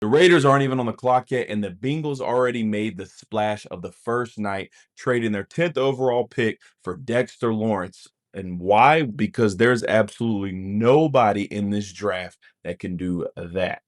The Raiders aren't even on the clock yet, and the Bengals already made the splash of the first night, trading their 10th overall pick for Dexter Lawrence. And why? Because there's absolutely nobody in this draft that can do that.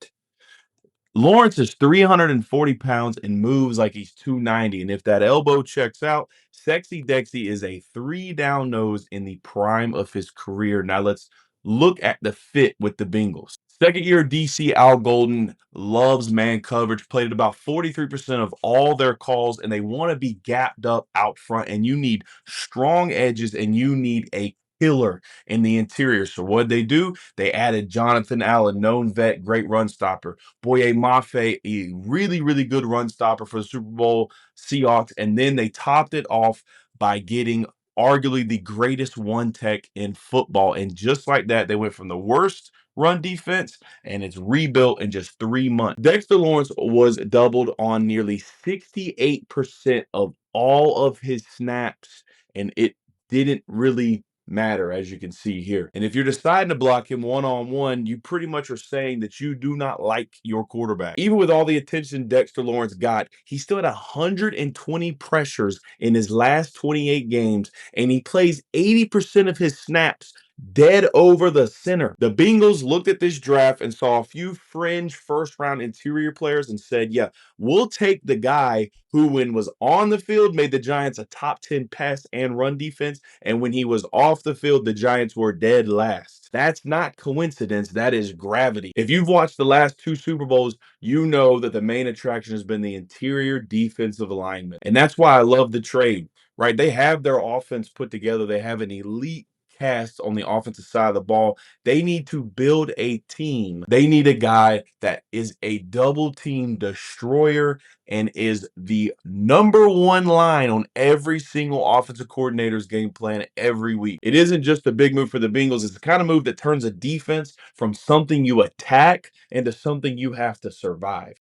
Lawrence is 340 pounds and moves like he's 290. And if that elbow checks out, Sexy Dexy is a three-down nose in the prime of his career. Now let's look at the fit with the Bengals. Second year DC Al Golden loves man coverage, played at about 43% of all their calls, and they want to be gapped up out front. And you need strong edges and you need a killer in the interior. So what they do? They added Jonathan Allen, known vet, great run stopper. Boye Mafe, a really, really good run stopper for the Super Bowl Seahawks. And then they topped it off by getting arguably the greatest one tech in football. And just like that, they went from the worst run defense and it's rebuilt in just 3 months. Dexter Lawrence was doubled on nearly 68% of all of his snaps, and it didn't really matter, as you can see here. And if you're deciding to block him one-on-one, you pretty much are saying that you do not like your quarterback. Even with all the attention Dexter Lawrence got, he still had 120 pressures in his last 28 games, and he plays 80% of his snaps dead over the center. The Bengals looked at this draft and saw a few fringe first-round interior players and said, yeah, we'll take the guy who, when was on the field, made the Giants a top 10 pass and run defense, and when he was off the field, the Giants were dead last. That's not coincidence. That is gravity. If you've watched the last two Super Bowls, you know that the main attraction has been the interior defensive alignment. And that's why I love the trade, right? They have their offense put together. They have an elite cast on the offensive side of the ball. They need to build a team. They need a guy that is a double team destroyer and is the number one line on every single offensive coordinator's game plan every week. It isn't just a big move for the Bengals. It's the kind of move that turns a defense from something you attack into something you have to survive.